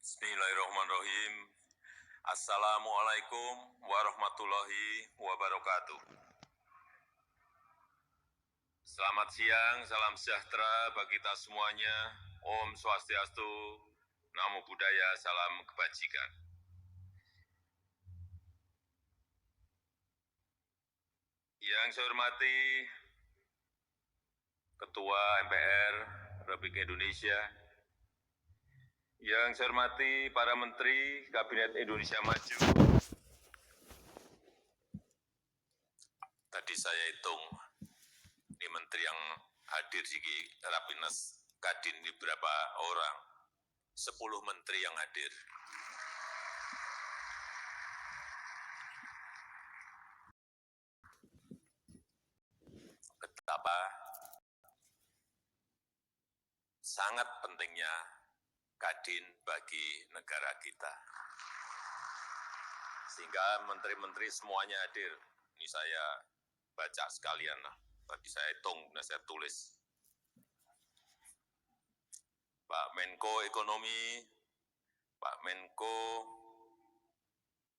Bismillahirrahmanirrahim. Assalamualaikum warahmatullahi wabarakatuh. Selamat siang, salam sejahtera bagi kita semuanya. Om Swastiastu, Namo Buddhaya, salam kebajikan. Yang saya hormati Ketua MPR Republik Indonesia, yang saya hormati para Menteri Kabinet Indonesia Maju. Tadi saya hitung, ini Menteri yang hadir di Rapimnas Kadin ini berapa orang? 10 Menteri yang hadir. Betapa sangat pentingnya Kadin bagi negara kita. Sehingga menteri-menteri semuanya hadir. Ini saya baca sekalian lah. Tadi saya hitung, saya tulis. Pak Menko Ekonomi, Pak Menko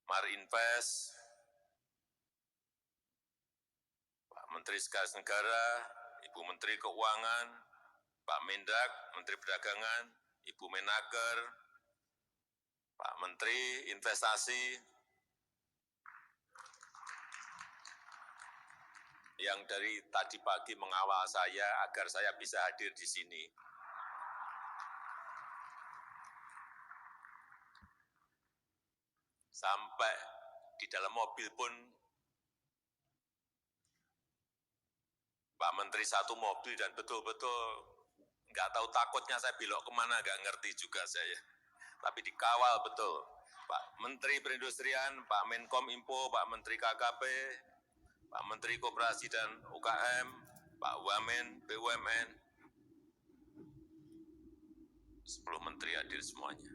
Marinvest, Pak Menteri Sekretaris Negara, Ibu Menteri Keuangan, Pak Mendak, Menteri Perdagangan, Ibu Menaker, Pak Menteri Investasi, yang dari tadi pagi mengawal saya agar saya bisa hadir di sini. Sampai di dalam mobil pun Pak Menteri satu mobil dan betul-betul nggak tahu takutnya saya belok kemana, nggak ngerti juga saya. Tapi dikawal betul. Pak Menteri Perindustrian, Pak Menkom Info, Pak Menteri KKP, Pak Menteri Koperasi dan UKM, Pak Wamen, BUMN, 10 menteri hadir semuanya.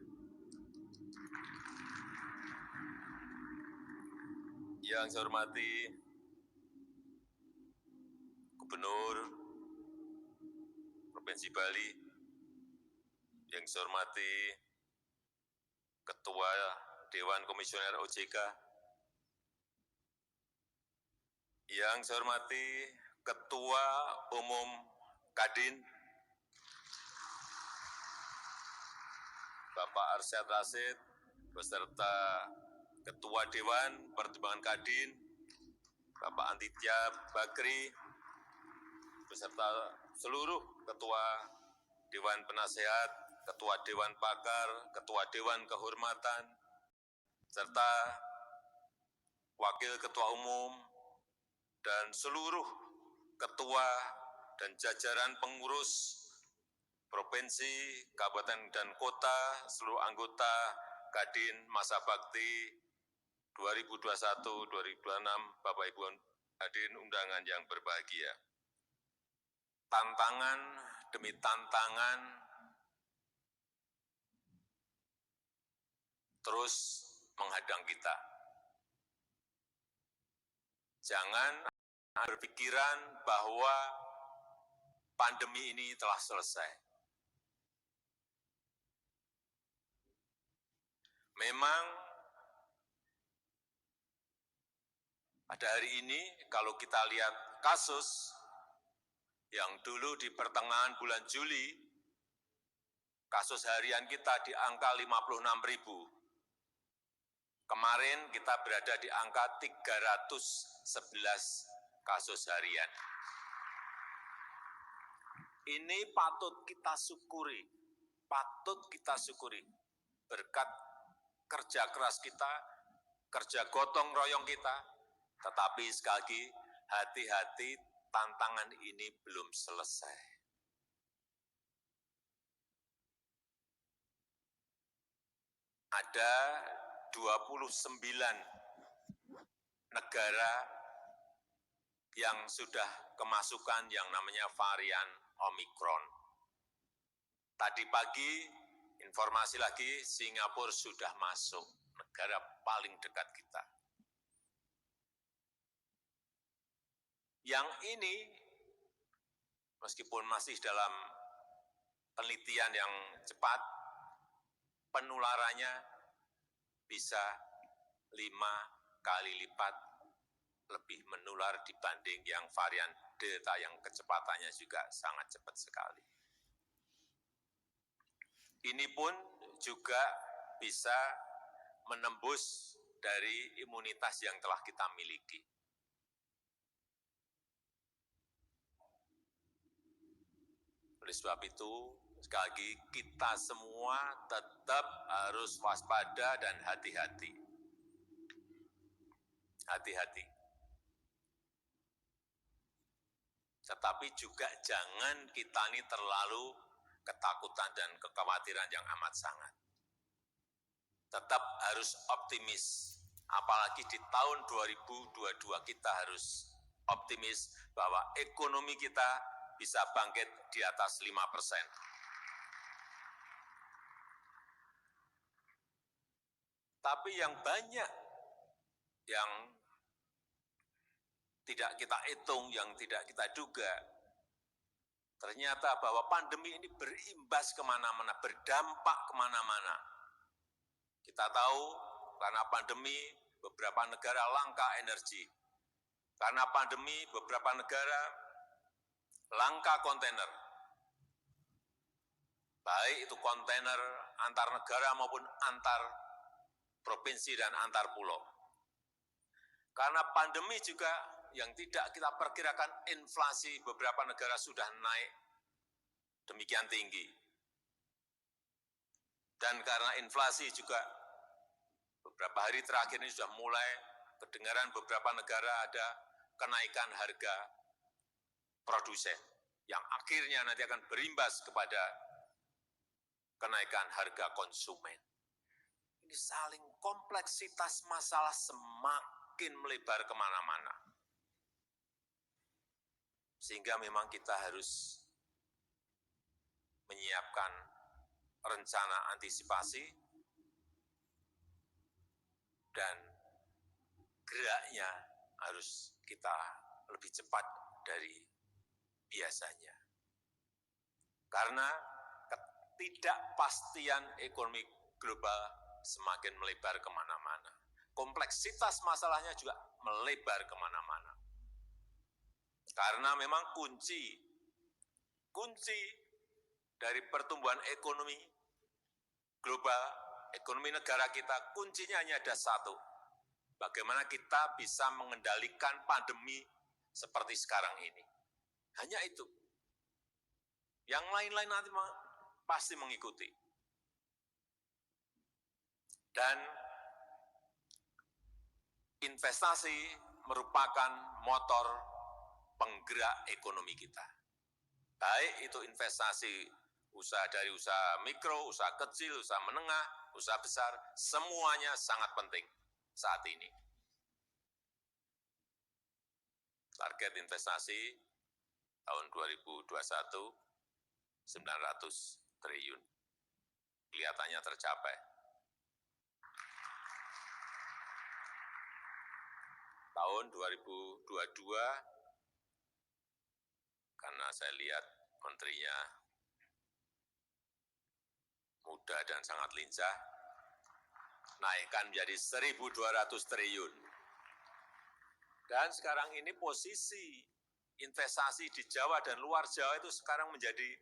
Yang saya hormati Gubernur Provinsi Bali, yang saya hormati Ketua Dewan Komisioner OJK, yang saya hormati Ketua Umum Kadin, Bapak Arsyad Rashid, beserta Ketua Dewan Pertimbangan Kadin, Bapak Antitya Bakri, beserta seluruh Ketua Dewan Penasehat, Ketua Dewan Pakar, Ketua Dewan Kehormatan, serta Wakil Ketua Umum, dan seluruh Ketua dan jajaran pengurus Provinsi, Kabupaten, dan Kota, seluruh anggota Kadin Masa Bakti 2021-2026, Bapak Ibu hadirin undangan yang berbahagia. Tantangan demi tantangan terus menghadang kita. Jangan berpikiran bahwa pandemi ini telah selesai. Memang pada hari ini kalau kita lihat kasus yang dulu di pertengahan bulan Juli, kasus harian kita di angka 56.000. Kemarin kita berada di angka 311 kasus harian. Ini patut kita syukuri, berkat kerja keras kita, kerja gotong royong kita, tetapi sekali lagi hati-hati, tantangan ini belum selesai. Ada 29 negara yang sudah kemasukan yang namanya varian Omikron. Tadi pagi informasi lagi Singapura sudah masuk, negara paling dekat kita. Yang ini meskipun masih dalam penelitian yang cepat, penularannya bisa 5 kali lipat lebih menular dibanding yang varian Delta yang kecepatannya juga sangat cepat sekali. Ini pun juga bisa menembus dari imunitas yang telah kita miliki. Oleh sebab itu, sekali lagi kita semua tetap harus waspada dan hati-hati. Hati-hati. Tetapi juga jangan kita ini terlalu ketakutan dan kekhawatiran yang amat sangat. Tetap harus optimis. Apalagi di tahun 2022 kita harus optimis bahwa ekonomi kita bisa bangkit di atas 5%. Tapi yang banyak yang tidak kita hitung, yang tidak kita duga, ternyata bahwa pandemi ini berimbas kemana-mana, berdampak kemana-mana. Kita tahu karena pandemi beberapa negara langka energi. Karena pandemi beberapa negara langka kontainer. Baik itu kontainer antar negara maupun antar provinsi dan antar pulau. Karena pandemi juga yang tidak kita perkirakan inflasi beberapa negara sudah naik demikian tinggi. Dan karena inflasi juga beberapa hari terakhir ini sudah mulai kedengaran beberapa negara ada kenaikan harga produsen yang akhirnya nanti akan berimbas kepada kenaikan harga konsumen. Ini saling kompleksitas masalah semakin melebar kemana-mana. Sehingga memang kita harus menyiapkan rencana antisipasi dan geraknya harus kita lebih cepat dari biasanya. Karena ketidakpastian ekonomi global semakin melebar kemana-mana. Kompleksitas masalahnya juga melebar kemana-mana. Karena memang kunci dari pertumbuhan ekonomi global, ekonomi negara kita, kuncinya hanya ada satu. Bagaimana kita bisa mengendalikan pandemi seperti sekarang ini. Hanya itu. Yang lain-lain nanti pasti mengikuti. Dan investasi merupakan motor penggerak ekonomi kita. Baik itu investasi usaha dari usaha mikro, usaha kecil, usaha menengah, usaha besar, semuanya sangat penting saat ini. Target investasi tahun 2021 900 triliun. Kelihatannya tercapai. Tahun 2022, karena saya lihat menterinya muda dan sangat lincah, naikkan menjadi 1.200 triliun. Dan sekarang ini posisi investasi di Jawa dan luar Jawa itu sekarang menjadi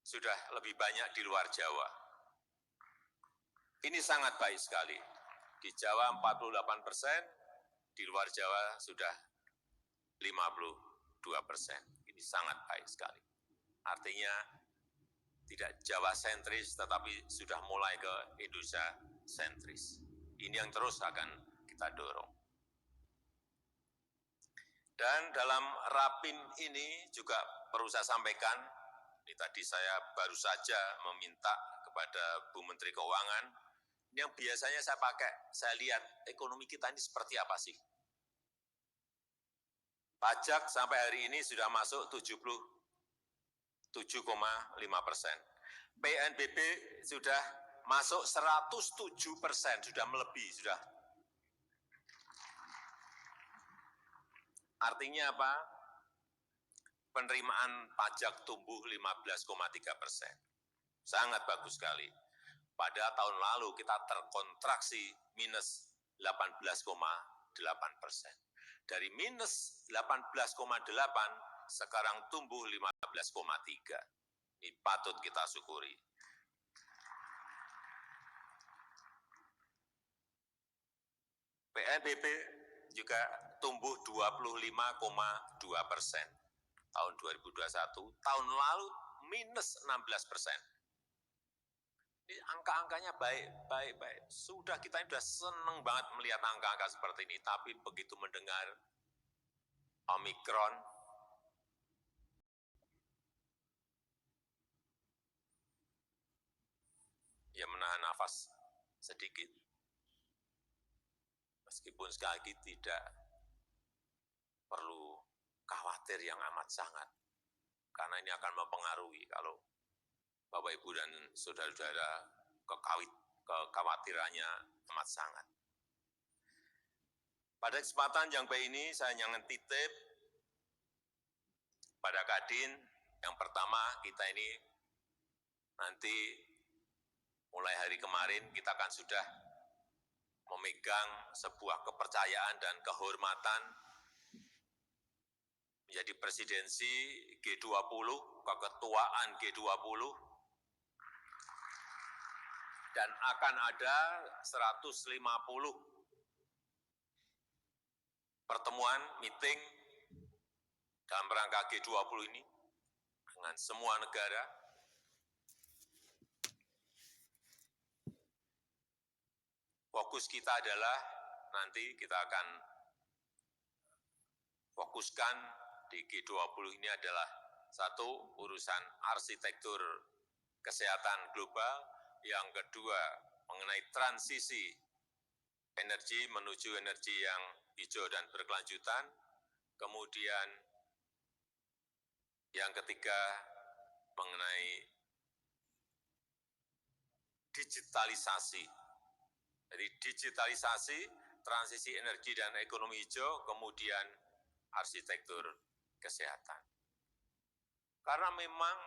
sudah lebih banyak di luar Jawa. Ini sangat baik sekali. Di Jawa 48%, di luar Jawa sudah 52%. Ini sangat baik sekali. Artinya tidak Jawa sentris, tetapi sudah mulai ke Indonesia sentris. Ini yang terus akan kita dorong. Dan dalam Rapim ini juga perlu saya sampaikan, ini tadi saya baru saja meminta kepada Bu Menteri Keuangan, yang biasanya saya pakai, saya lihat ekonomi kita ini seperti apa sih. Pajak sampai hari ini sudah masuk 77,5%. PNBP sudah masuk 107%, sudah melebihi, sudah. Artinya apa? Penerimaan pajak tumbuh 15,3%. Sangat bagus sekali. Pada tahun lalu kita terkontraksi minus 18,8%. Dari minus 18,8 sekarang tumbuh 15,3. Ini patut kita syukuri. PNBP juga tumbuh 25,2% tahun 2021, tahun lalu minus 16%. Ini angka-angkanya baik. Sudah kita sudah senang banget melihat angka-angka seperti ini, tapi begitu mendengar Omikron, ya menahan nafas sedikit. Meskipun sekali lagi tidak perlu khawatir yang amat sangat, karena ini akan mempengaruhi kalau Bapak Ibu dan saudara-saudara kekhawatirannya amat sangat. Pada kesempatan yang baik ini saya ingin titip pada Kadin, yang pertama kita ini nanti mulai hari kemarin kita akan sudah memegang sebuah kepercayaan dan kehormatan menjadi presidensi G20, keketuaan G20, dan akan ada 150 pertemuan, meeting dalam rangka G20 ini dengan semua negara. Fokus kita adalah nanti kita akan fokuskan di G20 ini adalah satu, urusan arsitektur kesehatan global, yang kedua mengenai transisi energi menuju energi yang hijau dan berkelanjutan, kemudian yang ketiga mengenai digitalisasi. Jadi digitalisasi, transisi energi dan ekonomi hijau, kemudian arsitektur kesehatan. Karena memang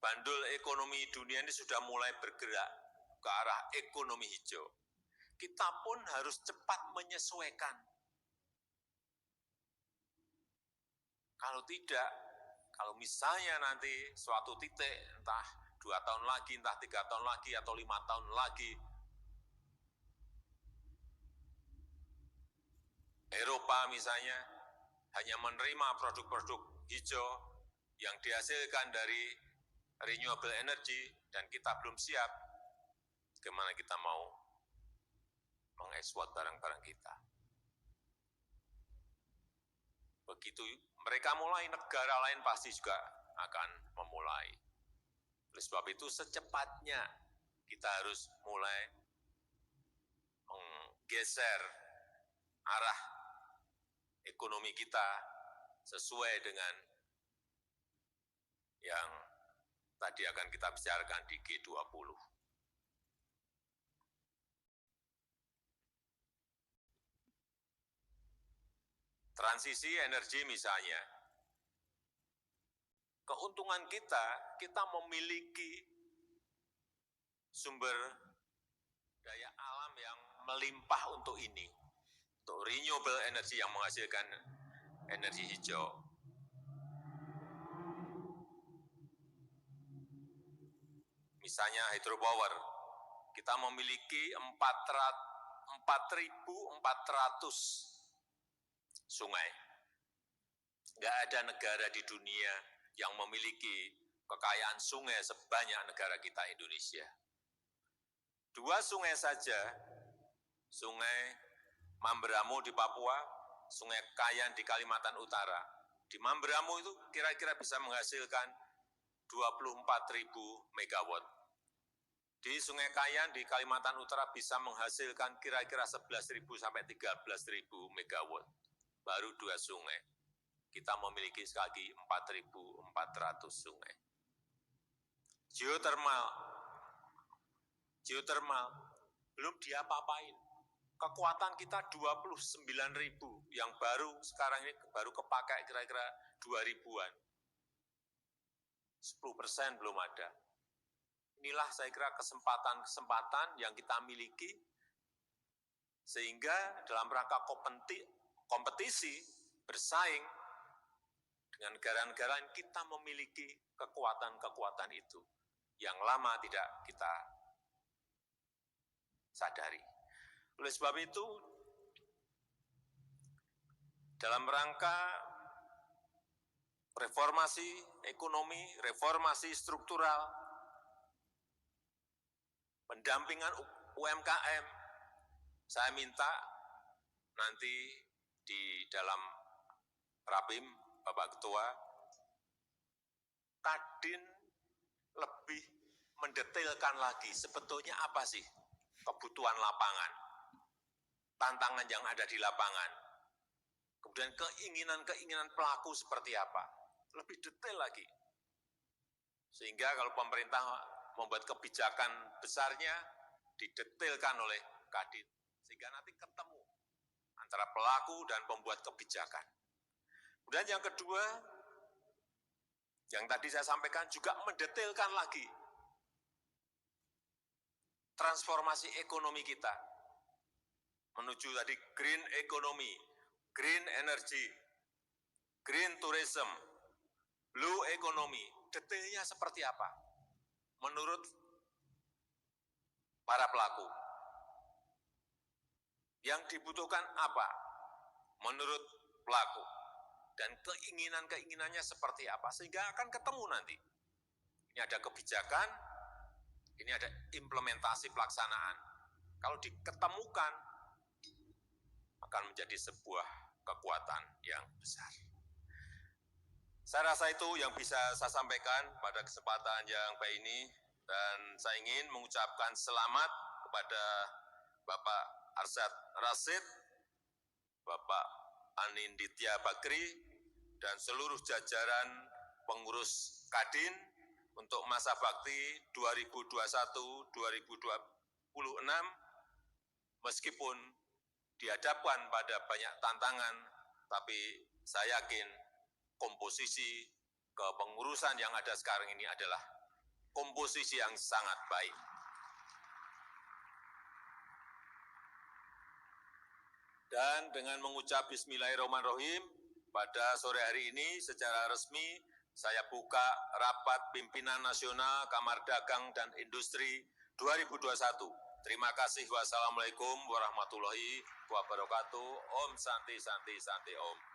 bandul ekonomi dunia ini sudah mulai bergerak ke arah ekonomi hijau. Kita pun harus cepat menyesuaikan. Kalau tidak, kalau misalnya nanti suatu titik, entah 2 tahun lagi, entah 3 tahun lagi, atau 5 tahun lagi, Eropa misalnya hanya menerima produk-produk hijau yang dihasilkan dari renewable energy, dan kita belum siap, bagaimana kita mau mengekspor barang-barang kita. Begitu mereka mulai, negara lain pasti juga akan memulai. Oleh sebab itu secepatnya kita harus mulai menggeser arah ekonomi kita sesuai dengan yang tadi akan kita bicarakan di G20. Transisi energi misalnya, keuntungan kita memiliki sumber daya alam yang melimpah untuk ini, untuk renewable energy yang menghasilkan energi hijau. Misalnya hydropower, kita memiliki 4.400 sungai. Nggak ada negara di dunia yang memiliki kekayaan sungai sebanyak negara kita Indonesia. 2 sungai saja, Sungai Mamberamo di Papua, Sungai Kayan di Kalimantan Utara. Di Mamberamo itu kira-kira bisa menghasilkan 24.000 megawatt. Di Sungai Kayan di Kalimantan Utara bisa menghasilkan kira-kira 11.000 sampai 13.000 megawatt. Baru 2 sungai. Kita memiliki sekali lagi 4.400 sungai. Geothermal belum diapa-apain. Kekuatan kita 29.000 yang baru sekarang ini baru kepakai kira-kira 2.000-an. 10% belum ada. Inilah saya kira kesempatan-kesempatan yang kita miliki, sehingga dalam rangka kompetisi, bersaing dengan negara-negara yang kita memiliki kekuatan-kekuatan itu, yang lama tidak kita sadari. Oleh sebab itu, dalam rangka reformasi ekonomi, reformasi struktural, pendampingan UMKM, saya minta nanti di dalam Rapim, Bapak Ketua, Kadin lebih mendetailkan lagi sebetulnya apa sih kebutuhan lapangan, tantangan yang ada di lapangan, kemudian keinginan-keinginan pelaku seperti apa, lebih detail lagi. Sehingga kalau pemerintah membuat kebijakan besarnya, didetailkan oleh Kadin, sehingga nanti ketemu antara pelaku dan pembuat kebijakan. Kemudian yang kedua, yang tadi saya sampaikan juga mendetailkan lagi transformasi ekonomi kita menuju tadi green economy, green energy, green tourism, blue economy. Detailnya seperti apa menurut para pelaku? Yang dibutuhkan apa menurut pelaku? Dan keinginan-keinginannya seperti apa, sehingga akan ketemu nanti. Ini ada kebijakan, ini ada implementasi pelaksanaan. Kalau diketemukan, akan menjadi sebuah kekuatan yang besar. Saya rasa itu yang bisa saya sampaikan pada kesempatan yang baik ini, dan saya ingin mengucapkan selamat kepada Bapak Arsyad Rashid, Bapak Anindya Bakri, dan seluruh jajaran pengurus Kadin untuk masa bakti 2021-2026, meskipun dihadapkan pada banyak tantangan, tapi saya yakin komposisi kepengurusan yang ada sekarang ini adalah komposisi yang sangat baik. Dan dengan mengucap Bismillahirrahmanirrahim, pada sore hari ini secara resmi saya buka rapat pimpinan nasional Kamar Dagang dan Industri 2021. Terima kasih. Wassalamualaikum warahmatullahi wabarakatuh. Om Santi Santi Santi Om.